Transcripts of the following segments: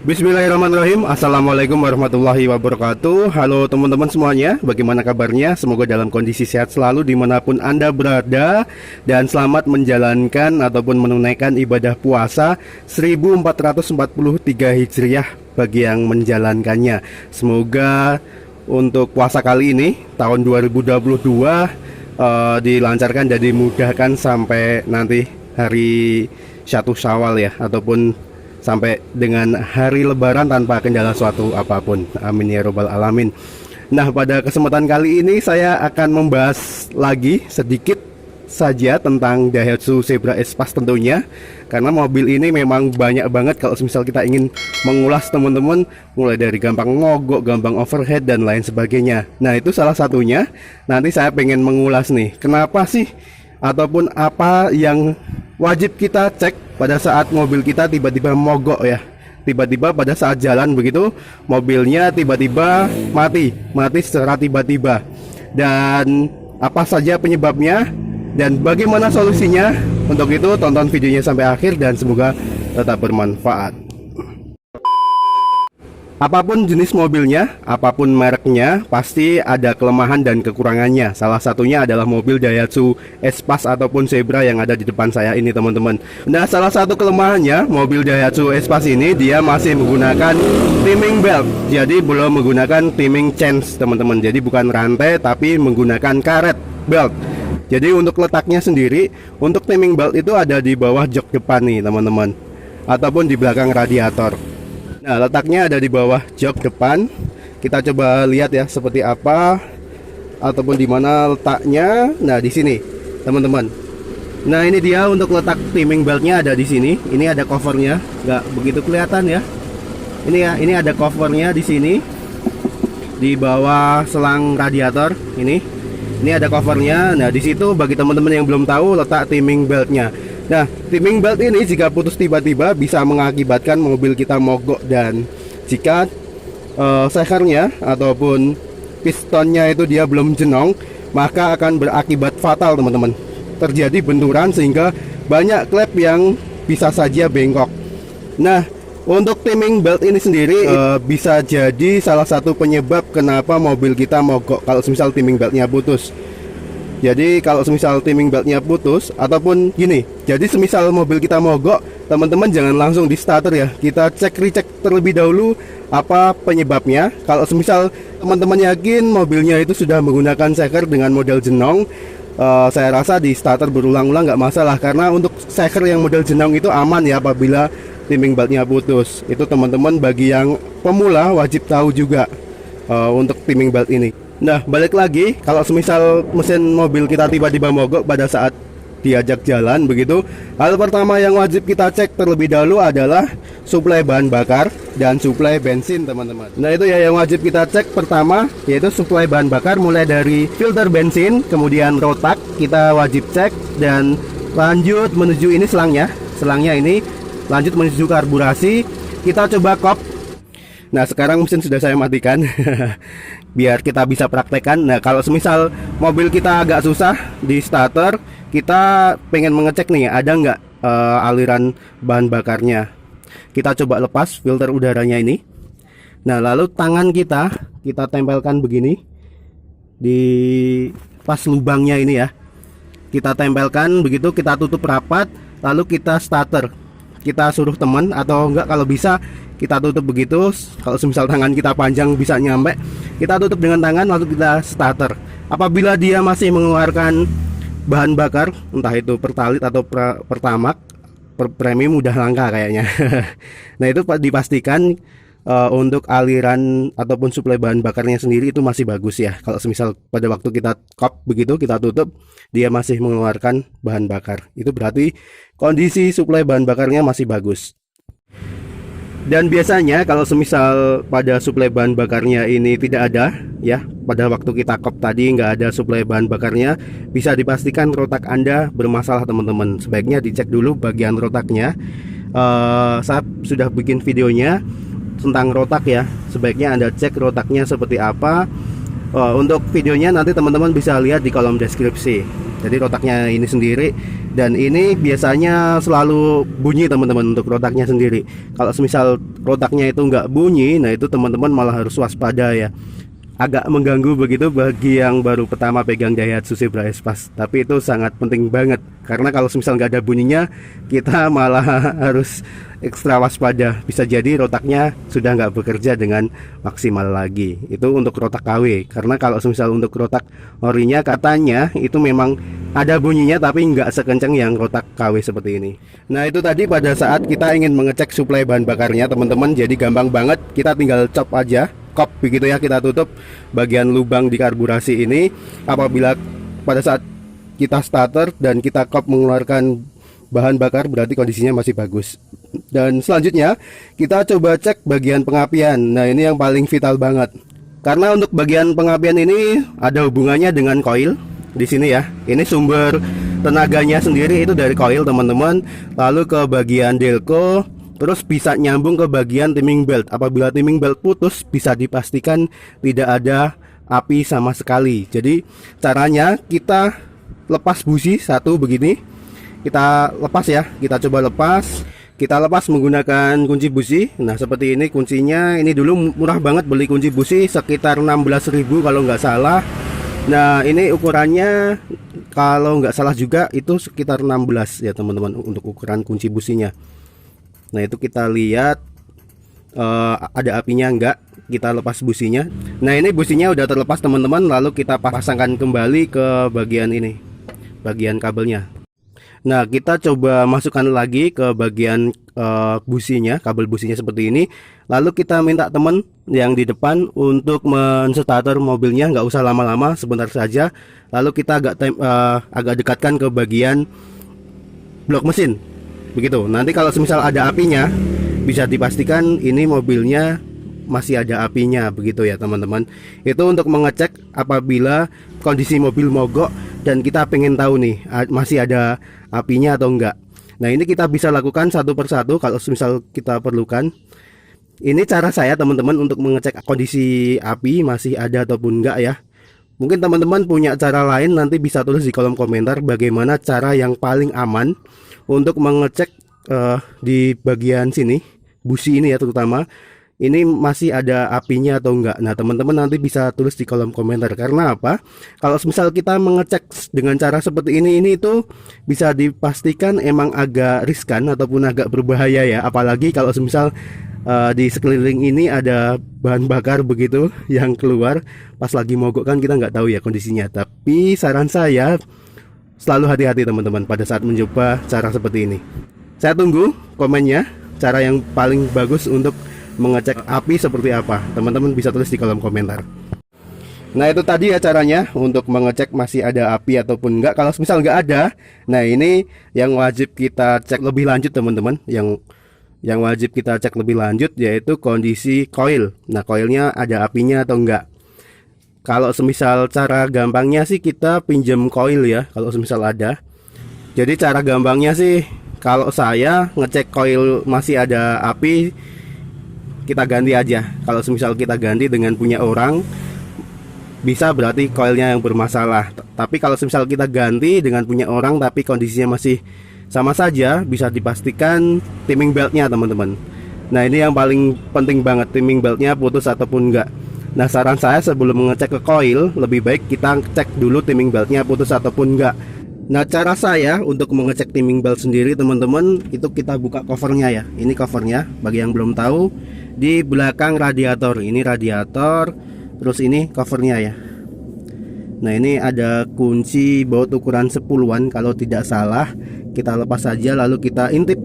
Bismillahirrahmanirrahim. Assalamualaikum warahmatullahi wabarakatuh. Halo teman-teman semuanya, bagaimana kabarnya? Semoga dalam kondisi sehat selalu dimanapun Anda berada. Dan selamat menjalankan ataupun menunaikan ibadah puasa 1443 Hijriah bagi yang menjalankannya. Semoga untuk puasa kali ini tahun 2022 dilancarkan dan dimudahkan sampai nanti hari 1 Syawal ya, ataupun sampai dengan hari lebaran tanpa kendala suatu apapun. Amin ya robbal alamin. Nah, pada kesempatan kali ini saya akan membahas lagi sedikit saja tentang Daihatsu Xebra Espace tentunya. Karena mobil ini memang banyak banget kalau misal kita ingin mengulas teman-teman, mulai dari gampang mogok, gampang overhead dan lain sebagainya. Nah, itu salah satunya. Nanti saya pengen mengulas nih, kenapa sih ataupun apa yang wajib kita cek pada saat mobil kita tiba-tiba mogok ya. Tiba-tiba pada saat jalan begitu mobilnya tiba-tiba mati secara tiba-tiba. Dan apa saja penyebabnya dan bagaimana solusinya? Untuk itu tonton videonya sampai akhir dan semoga tetap bermanfaat. Apapun jenis mobilnya, apapun mereknya, pasti ada kelemahan dan kekurangannya. Salah satunya adalah mobil Daihatsu Espace ataupun Xebra yang ada di depan saya ini teman-teman. Nah, salah satu kelemahannya mobil Daihatsu Espace ini dia masih menggunakan timing belt. Jadi belum menggunakan timing chains teman-teman. Jadi bukan rantai tapi menggunakan karet belt. Jadi untuk letaknya sendiri, untuk timing belt itu ada di bawah jok depan nih teman-teman, ataupun di belakang radiator. Nah, letaknya ada di bawah jok depan. Kita coba lihat ya seperti apa ataupun di mana letaknya. Nah, di sini, teman-teman. Nah, ini dia untuk letak timing beltnya ada di sini. Ini ada covernya, nggak begitu kelihatan ya. Ini ya, ini ada covernya di sini. Di bawah selang radiator ini ada covernya. Nah, di situ bagi teman-teman yang belum tahu letak timing beltnya. Nah, timing belt ini jika putus tiba-tiba bisa mengakibatkan mobil kita mogok, dan jika sehernya ataupun pistonnya itu dia belum jenong, maka akan berakibat fatal teman-teman. Terjadi benturan sehingga banyak klep yang bisa saja bengkok. Nah, untuk timing belt ini sendiri bisa jadi salah satu penyebab kenapa mobil kita mogok kalau misal timing beltnya putus. Jadi kalau semisal timing beltnya putus ataupun gini, jadi semisal mobil kita mogok, teman-teman jangan langsung di starter ya. Kita recheck terlebih dahulu apa penyebabnya. Kalau semisal teman-teman yakin mobilnya itu sudah menggunakan seker dengan model jenong, saya rasa di starter berulang-ulang nggak masalah. Karena untuk seker yang model jenong itu aman ya apabila timing beltnya putus. Itu teman-teman bagi yang pemula wajib tahu juga untuk timing belt ini. Nah, balik lagi, kalau semisal mesin mobil kita tiba-tiba mogok pada saat diajak jalan begitu, hal pertama yang wajib kita cek terlebih dahulu adalah suplai bahan bakar dan suplai bensin teman-teman. Nah, itu ya yang wajib kita cek pertama, yaitu suplai bahan bakar mulai dari filter bensin, kemudian rotak kita wajib cek, dan lanjut menuju ini selangnya ini lanjut menuju karburasi. Kita coba kop. Nah, sekarang mesin sudah saya matikan biar kita bisa praktekkan. Nah, kalau semisal mobil kita agak susah di starter, kita pengen mengecek nih ada nggak aliran bahan bakarnya. Kita coba lepas filter udaranya ini. Nah, lalu tangan kita tempelkan begini di pas lubangnya ini ya. Kita tempelkan begitu, kita tutup rapat, lalu kita starter. Kita suruh teman atau enggak kalau bisa kita tutup begitu. Kalau semisal tangan kita panjang bisa nyampe, kita tutup dengan tangan lalu kita starter. Apabila dia masih mengeluarkan bahan bakar, entah itu pertalit atau pertamak, premium udah langka kayaknya. Nah, itu dipastikan untuk aliran ataupun suplai bahan bakarnya sendiri itu masih bagus ya. Kalau semisal pada waktu kita kop begitu kita tutup, dia masih mengeluarkan bahan bakar, itu berarti kondisi suplai bahan bakarnya masih bagus. Dan biasanya kalau semisal pada suplai bahan bakarnya ini tidak ada ya, pada waktu kita kop tadi nggak ada suplai bahan bakarnya, bisa dipastikan rotak Anda bermasalah teman-teman. Sebaiknya dicek dulu bagian rotaknya. Saya sudah bikin videonya tentang rotak ya. Sebaiknya Anda cek rotaknya seperti apa. Untuk videonya nanti teman-teman bisa lihat di kolom deskripsi. Jadi rotaknya ini sendiri, dan ini biasanya selalu bunyi teman-teman untuk rotaknya sendiri. Kalau semisal rotaknya itu nggak bunyi, nah itu teman-teman malah harus waspada ya. Agak mengganggu begitu bagi yang baru pertama pegang Daihatsu Zebra Espace. Tapi itu sangat penting banget, karena kalau semisal nggak ada bunyinya, kita malah harus ekstra waspada. Bisa jadi rotaknya sudah nggak bekerja dengan maksimal lagi. Itu untuk rotak KW. Karena kalau semisal untuk rotak orinya, katanya itu memang ada bunyinya, tapi nggak sekencang yang rotak KW seperti ini. Nah itu tadi pada saat kita ingin mengecek suplai bahan bakarnya teman-teman. Jadi gampang banget, kita tinggal cop aja kop begitu ya, kita tutup bagian lubang di karburasi ini. Apabila pada saat kita starter dan kita kop mengeluarkan bahan bakar, berarti kondisinya masih bagus. Dan selanjutnya kita coba cek bagian pengapian. Nah ini yang paling vital banget, karena untuk bagian pengapian ini ada hubungannya dengan koil di sini ya. Ini sumber tenaganya sendiri itu dari koil teman-teman, lalu ke bagian delco, terus bisa nyambung ke bagian timing belt. Apabila timing belt putus, bisa dipastikan tidak ada api sama sekali. Jadi caranya kita lepas busi satu begini. Kita lepas ya, kita coba lepas. Kita lepas menggunakan kunci busi. Nah seperti ini kuncinya. Ini dulu murah banget beli kunci busi, sekitar 16.000 kalau nggak salah. Nah ini ukurannya kalau nggak salah juga itu sekitar 16 ya teman-teman untuk ukuran kunci businya. Nah itu kita lihat ada apinya enggak. Kita lepas businya. Nah ini businya udah terlepas teman-teman. Lalu kita pasangkan kembali ke bagian ini, bagian kabelnya. Nah kita coba masukkan lagi ke bagian businya, kabel businya seperti ini. Lalu kita minta teman yang di depan untuk menstarter mobilnya, nggak usah lama-lama, sebentar saja. Lalu kita agak dekatkan ke bagian blok mesin begitu. Nanti kalau semisal ada apinya, bisa dipastikan ini mobilnya masih ada apinya begitu ya teman-teman. Itu untuk mengecek apabila kondisi mobil mogok dan kita pengen tahu nih masih ada apinya atau enggak. Nah ini kita bisa lakukan satu persatu kalau misal kita perlukan. Ini cara saya teman-teman untuk mengecek kondisi api masih ada ataupun enggak ya. Mungkin teman-teman punya cara lain, nanti bisa tulis di kolom komentar bagaimana cara yang paling aman untuk mengecek di bagian sini, busi ini ya terutama, ini masih ada apinya atau enggak. Nah teman-teman nanti bisa tulis di kolom komentar. Karena apa? Kalau misal kita mengecek dengan cara seperti ini itu bisa dipastikan emang agak riskan ataupun agak berbahaya ya. Apalagi kalau misal di sekeliling ini ada bahan bakar begitu yang keluar pas lagi mogok, kan kita nggak tahu ya kondisinya. Tapi saran saya selalu hati-hati teman-teman pada saat mencoba cara seperti ini. Saya tunggu komennya, cara yang paling bagus untuk mengecek api seperti apa. Teman-teman bisa tulis di kolom komentar. Nah itu tadi ya caranya untuk mengecek masih ada api ataupun enggak. Kalau misal nggak ada, nah ini yang wajib kita cek lebih lanjut teman-teman. Yang wajib kita cek lebih lanjut yaitu kondisi koil. Nah koilnya ada apinya atau enggak. Kalau semisal cara gampangnya sih kita pinjam koil ya, kalau semisal ada. Jadi cara gampangnya sih, kalau saya ngecek koil masih ada api, kita ganti aja. Kalau semisal kita ganti dengan punya orang, bisa berarti koilnya yang bermasalah. Tapi kalau semisal kita ganti dengan punya orang tapi kondisinya masih sama saja, bisa dipastikan timing beltnya teman-teman. Nah ini yang paling penting banget, timing beltnya putus ataupun enggak. Nah saran saya sebelum mengecek ke koil, lebih baik kita cek dulu timing beltnya putus ataupun enggak. Nah cara saya untuk mengecek timing belt sendiri teman-teman, itu kita buka covernya ya. Ini covernya, bagi yang belum tahu, di belakang radiator. Ini radiator, terus ini covernya ya. Nah ini ada kunci baut ukuran 10-an kalau tidak salah. Kita lepas saja lalu kita intip,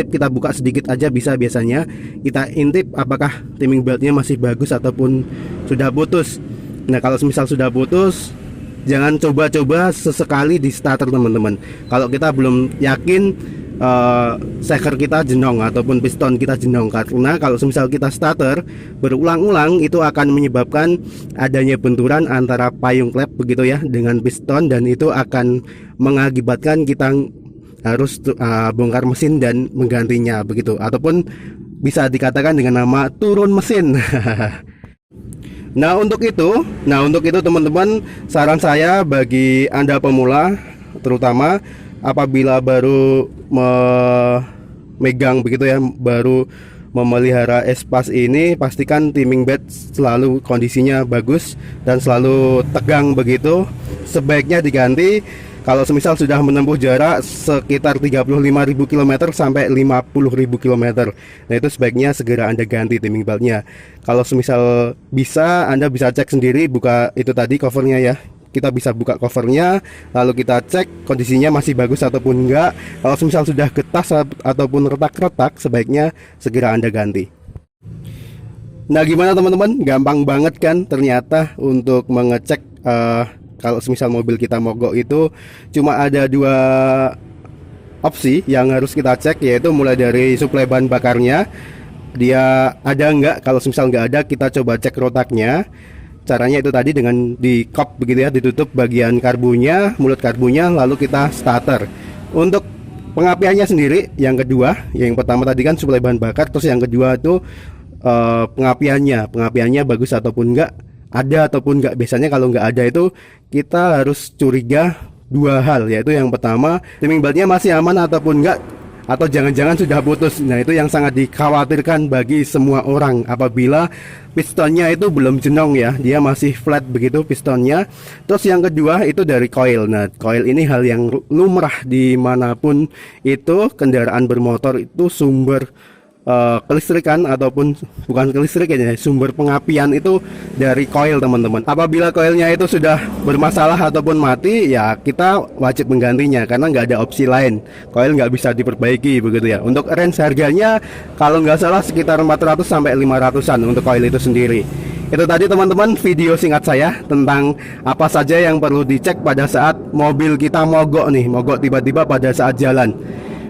kita buka sedikit aja bisa biasanya. Kita intip apakah timing beltnya masih bagus ataupun sudah putus. Nah kalau misal sudah putus, jangan coba-coba sesekali di starter teman-teman. Kalau kita belum yakin shaker kita jenong ataupun piston kita jenong, karena kalau misal kita starter berulang-ulang itu akan menyebabkan adanya benturan antara payung klep begitu ya dengan piston, dan itu akan mengakibatkan kita harus bongkar mesin dan menggantinya begitu, ataupun bisa dikatakan dengan nama turun mesin. Nah untuk itu teman-teman, saran saya bagi Anda pemula, terutama apabila baru memegang begitu ya, baru memelihara Espas ini, pastikan timing bed selalu kondisinya bagus dan selalu tegang begitu. Sebaiknya diganti kalau semisal sudah menempuh jarak sekitar 35.000 km sampai 50.000 km. Nah itu sebaiknya segera Anda ganti timing beltnya. Kalau semisal bisa, Anda bisa cek sendiri, buka itu tadi covernya ya. Kita bisa buka covernya, lalu kita cek kondisinya masih bagus ataupun enggak. Kalau semisal sudah getas ataupun retak-retak, sebaiknya segera Anda ganti. Nah gimana teman-teman, gampang banget kan ternyata untuk mengecek kalau semisal mobil kita mogok itu. Cuma ada dua opsi yang harus kita cek, yaitu mulai dari suplai bahan bakarnya, dia ada enggak. Kalau semisal enggak ada, kita coba cek rotaknya. Caranya itu tadi dengan di kop begitu ya, ditutup bagian karbunya, mulut karbunya, lalu kita starter. Untuk pengapiannya sendiri, yang kedua, yang pertama tadi kan suplai bahan bakar, terus yang kedua itu pengapiannya bagus ataupun enggak, ada ataupun enggak. Biasanya kalau enggak ada itu kita harus curiga dua hal, yaitu yang pertama, timing beltnya masih aman ataupun enggak, atau jangan-jangan sudah putus. Nah itu yang sangat dikhawatirkan bagi semua orang apabila pistonnya itu belum jenong ya, dia masih flat begitu pistonnya. Terus yang kedua itu dari coil. Nah coil ini hal yang lumrah dimanapun itu kendaraan bermotor, itu sumber kelistrikan ataupun bukan kelistrikan ya, sumber pengapian itu dari coil teman-teman. Apabila coilnya itu sudah bermasalah ataupun mati, ya kita wajib menggantinya karena nggak ada opsi lain. Coil nggak bisa diperbaiki begitu ya. Untuk range harganya kalau nggak salah sekitar 400 sampai 500-an untuk coil itu sendiri. Itu tadi teman-teman video singkat saya tentang apa saja yang perlu dicek pada saat mobil kita mogok tiba-tiba pada saat jalan.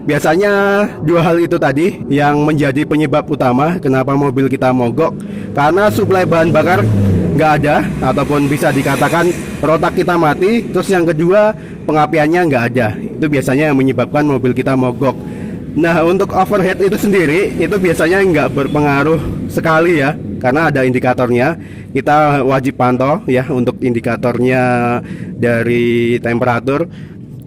Biasanya dua hal itu tadi yang menjadi penyebab utama kenapa mobil kita mogok, karena suplai bahan bakar nggak ada ataupun bisa dikatakan rotak kita mati. Terus yang kedua, pengapiannya nggak ada. Itu biasanya yang menyebabkan mobil kita mogok. Nah untuk overhead itu sendiri itu biasanya nggak berpengaruh sekali ya, karena ada indikatornya. Kita wajib pantau ya untuk indikatornya dari temperatur.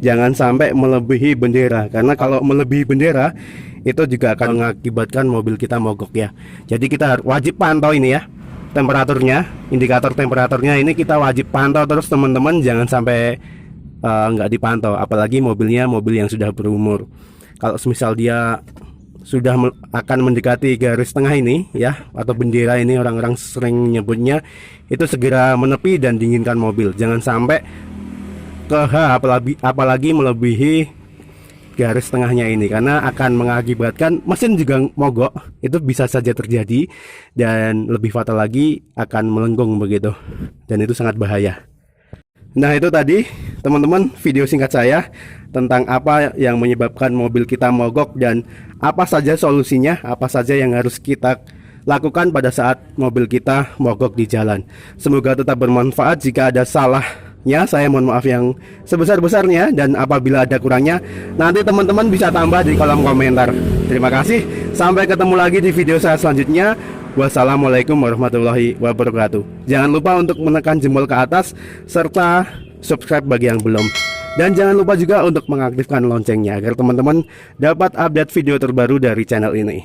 Jangan sampai melebihi bendera, karena kalau melebihi bendera itu juga akan mengakibatkan mobil kita mogok ya. Jadi kita wajib pantau ini ya, temperaturnya, indikator temperaturnya ini kita wajib pantau terus teman-teman. Jangan sampai nggak dipantau, apalagi mobilnya mobil yang sudah berumur. Kalau misal dia sudah akan mendekati garis tengah ini ya, atau bendera ini orang-orang sering nyebutnya, itu segera menepi dan dinginkan mobil. Jangan sampai apalagi melebihi garis tengahnya ini, karena akan mengakibatkan mesin juga mogok. Itu bisa saja terjadi, dan lebih fatal lagi akan melengkung begitu, dan itu sangat bahaya. Nah itu tadi teman-teman video singkat saya tentang apa yang menyebabkan mobil kita mogok dan apa saja solusinya, apa saja yang harus kita lakukan pada saat mobil kita mogok di jalan. Semoga tetap bermanfaat. Jika ada salahnya, saya mohon maaf yang sebesar-besarnya, dan apabila ada kurangnya nanti teman-teman bisa tambah di kolom komentar. Terima kasih, sampai ketemu lagi di video saya selanjutnya. Wassalamualaikum warahmatullahi wabarakatuh. Jangan lupa untuk menekan jempol ke atas serta subscribe bagi yang belum, dan jangan lupa juga untuk mengaktifkan loncengnya agar teman-teman dapat update video terbaru dari channel ini.